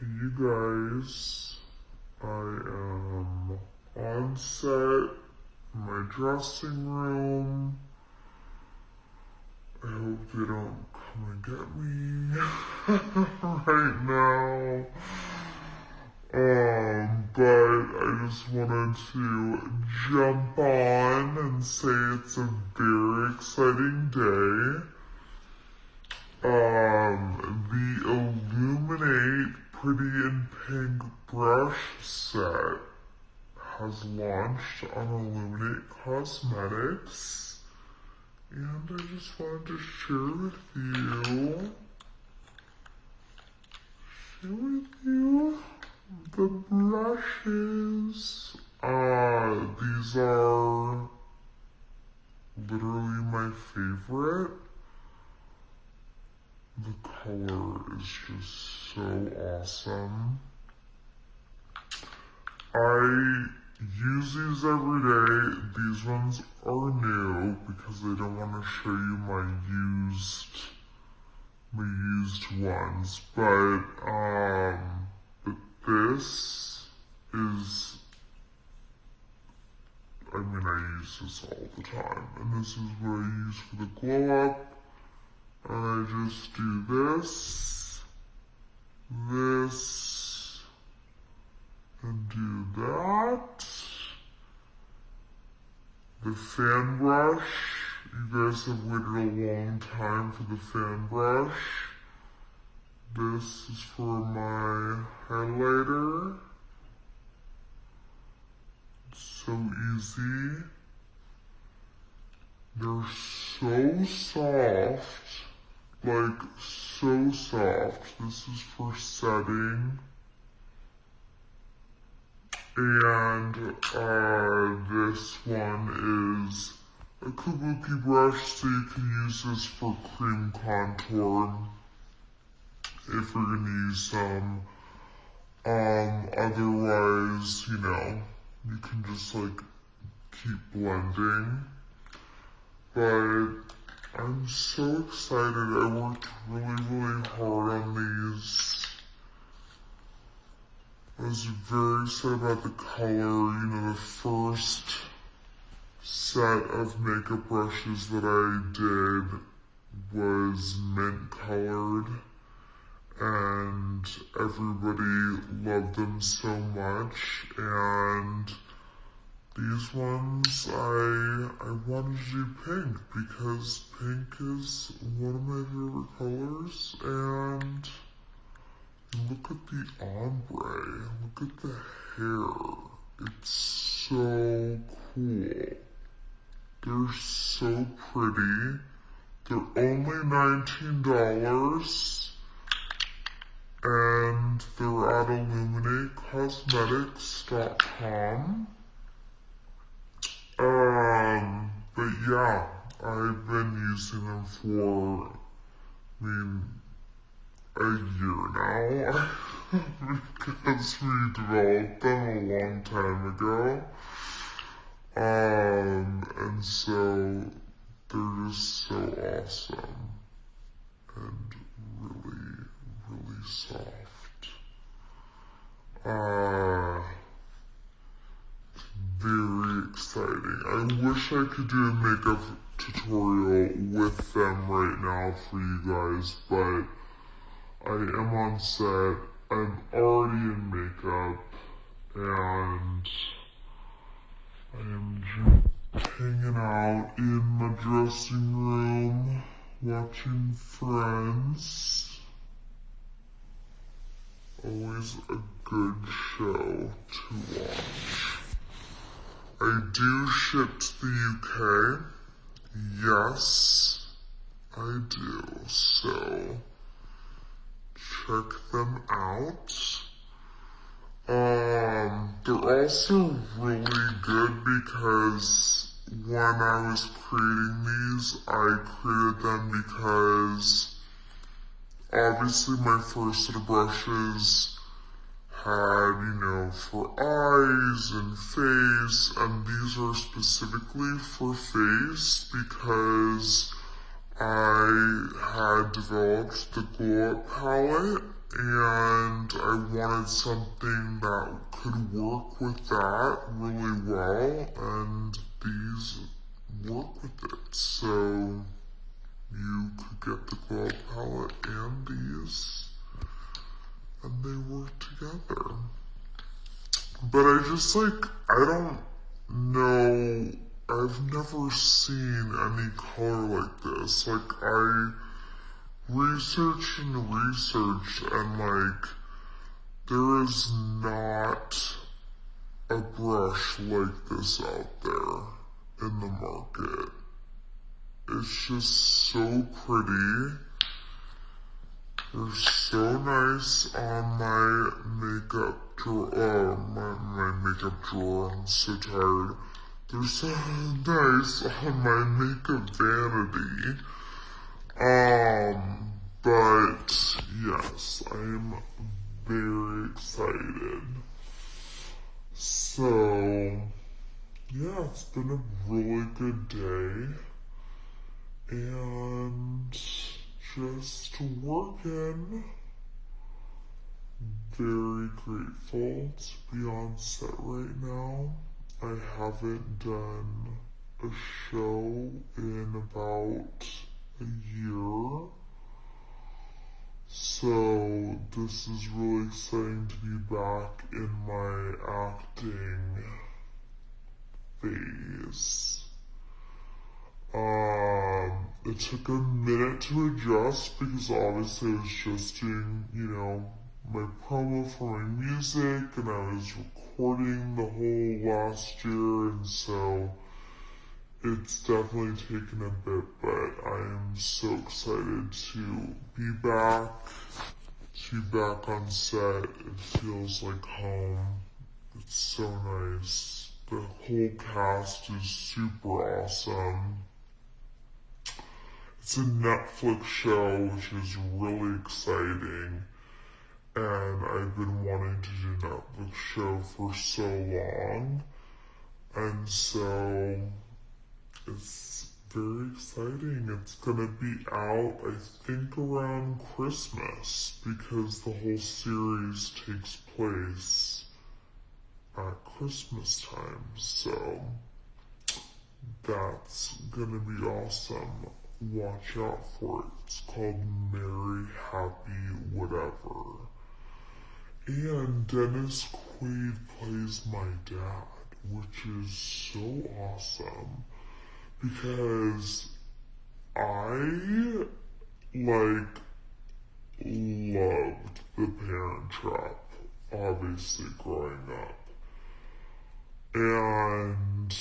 You guys, I am on set in my dressing room. I hope they don't come and get me right now. But I just wanted to jump on and say it's a very exciting day. The Illuminate Pretty in Pink brush set has launched on Illuminate Cosmetics, and I just wanted to share with you the brushes. These are literally my favorite. The color is just so awesome. I use these every day. These ones are new because I don't want to show you my used ones. But this is, I use this all the time. And this is what I use for the glow up. And I just do this, and do that. The fan brush, you guys have waited a long time for the fan brush. This is for my highlighter. It's so easy. They're so soft. Like, so soft. This is for setting. And this one is a kabuki brush, so you can use this for cream contour if you're gonna use some. Otherwise, you can just keep blending. But I'm so excited. I worked really hard on these. I was very excited about the color. The first set of makeup brushes that I did was mint colored, and everybody loved them so much. And these ones, I wanted to do pink because pink is one of my favorite colors. And look at the ombre, look at the hair. It's so cool. They're so pretty. They're only $19, and they're at illuminatecosmetics.com. But yeah, I've been using them for, a year now, because we developed them a long time ago. And so they're just so awesome and really soft. Very exciting. I wish I could do a makeup tutorial with them right now for you guys, but I am on set. I'm already in makeup, and I am just hanging out in my dressing room, watching Friends. Always a good show to watch. I do ship to the UK. Yes, I do. So check them out. They're also really good because when I was creating these, I created them because obviously my first set of brushes had, for eyes and face, and these are specifically for face because I had I developed the Glow Up palette, and I wanted something that could work with that really well, and these work with it. So you could get the Glow Up palette and these, and they work together. But I just I don't know, I've never seen any color like this. I researched and researched, and there is not a brush like this out there in the market. It's just so pretty. They're so nice on my makeup drawer, my makeup drawer, I'm so tired. They're so nice on my makeup vanity. But yes, I am very excited. So, yeah, it's been a really good day. And just working. Very grateful to be on set right now. I haven't done a show in about a year. So this is really exciting to be back in my acting phase. It took a minute to adjust because obviously I was just doing, my promo for my music, and I was recording the whole last year, and so it's definitely taken a bit, but I am so excited to be back on set. It feels like home. It's so nice. The whole cast is super awesome. It's a Netflix show, which is really exciting, and I've been wanting to do a Netflix show for so long, and so it's very exciting. It's gonna be out, I think, around Christmas, because the whole series takes place at Christmas time, so that's gonna be awesome. Watch out for it. It's called Merry Happy Whatever. And Dennis Quaid plays my dad, which is so awesome because I loved The Parent Trap, obviously, growing up. And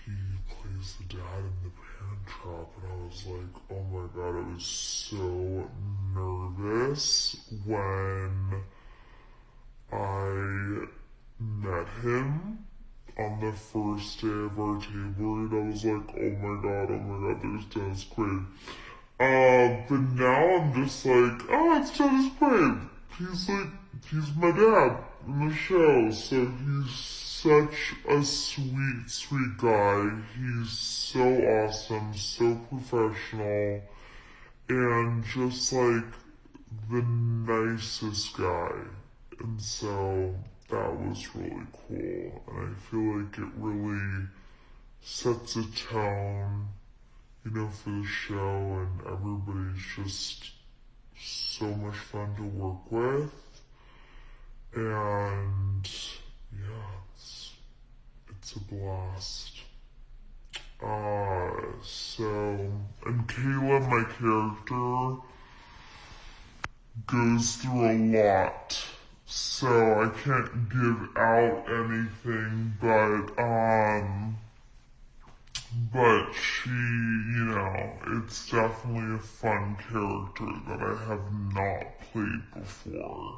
he plays the dad in The Parent Trap, and I was like, oh my god, I was so nervous when I met him on the first day of our table read. I was like, oh my god, there's Dennis Quaid. But now I'm just like, oh, it's Dennis Quaid. He's my dad in the show, so he's such a sweet guy. He's so awesome, so professional, and just the nicest guy. And so that was really cool, and I feel like it really sets a tone, for the show, and everybody's just so much fun to work with. And yeah, it's a blast. And Kayla, my character, goes through a lot, so I can't give out anything, but she, it's definitely a fun character that I have not played before.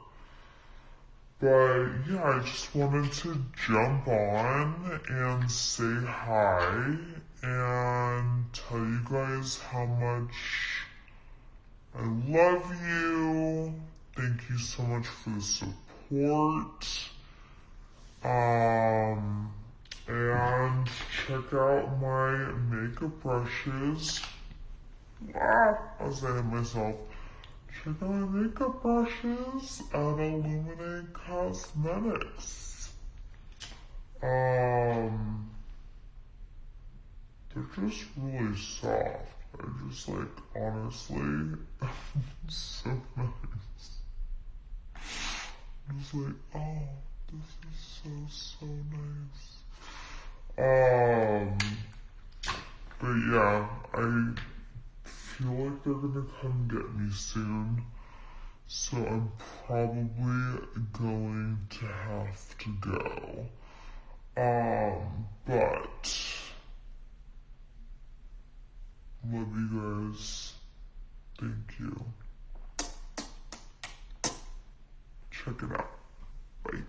But yeah, I just wanted to jump on and say hi and tell you guys how much I love you. Thank you so much for the support. And check out my makeup brushes. I was saying to myself, check out my makeup brushes at Illuminate Cosmetics. They're just really soft. I just like, honestly, so nice. I was like, oh, this is so nice. But yeah, I feel like they're gonna come get me soon. So I'm probably going to have to go. But love you guys. Thank you. Check it out. Bye.